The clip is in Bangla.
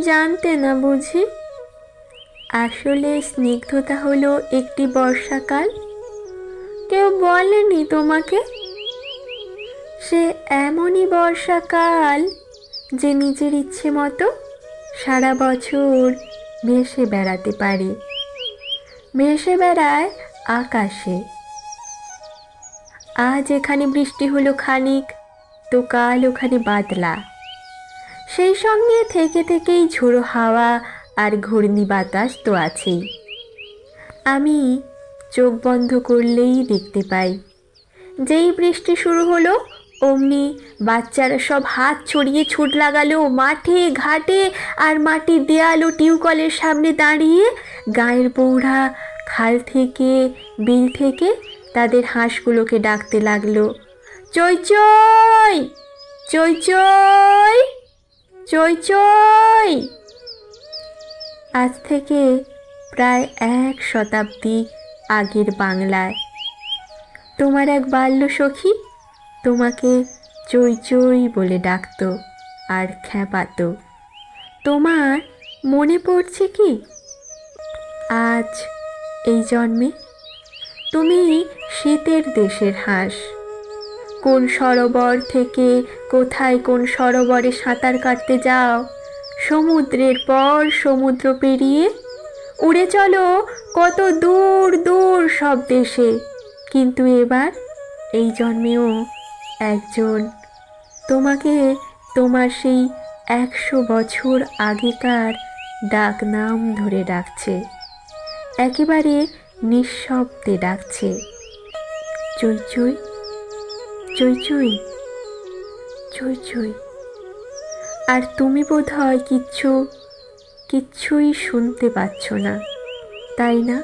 জানতে না বুঝি? আসলে স্নিগ্ধতা হলো একটি বর্ষাকাল। কেউ বলেনি তোমাকে? সে এমনই বর্ষাকাল যে নিজের ইচ্ছে মতো সারা বছর ভেসে বেড়াতে পারে, ভেসে বেড়ায় আকাশে। আজ এখানে বৃষ্টি হলো খানিক, তো কাল ওখানে বাদলা, সেই সঙ্গে থেকে থেকেই ঝোড়ো হাওয়া আর ঘূর্ণি বাতাস তো আছেই। আমি চোখ বন্ধ করলেই দেখতে পাই, যেই বৃষ্টি শুরু হলো অমনি বাচ্চারা সব হাত ছড়িয়ে ছুট লাগালো মাঠে ঘাটে, আর মাটির দেয়াল ও টিউকলের সামনে দাঁড়িয়ে গাঁয়ের বউরা খাল থেকে বিল থেকে তাদের হাঁসগুলোকে ডাকতে লাগলো, চই চই, চই চই, চই চই। আজ থেকে প্রায় 1 শতাব্দী আগের বাংলায় তোমার এক বাল্য সখী তোমাকে চই চই বলে ডাকতো আর খ্যাপাতো। তোমার মনে পড়ছে কি? আজ এই জন্মে তুমি শীতের দেশের হাঁস, কোন সরোবর থেকে কোথায় কোন সরোবরে সাঁতার কাটতে যাও, সমুদ্রের পর সমুদ্র পেরিয়ে উড়ে চলো কত দূর দূর সব দেশে। কিন্তু এবার এই জন্মেও একজন তোমাকে তোমার সেই 100 বছর আগেকার ডাক নাম ধরে ডাকছে, একেবারে নিঃশব্দে ডাকছে, চই চই, চই চই, চই চই। আর তুমি বোধহয় কিচ্ছুই শুনতে পাচ্ছ না, তাই না?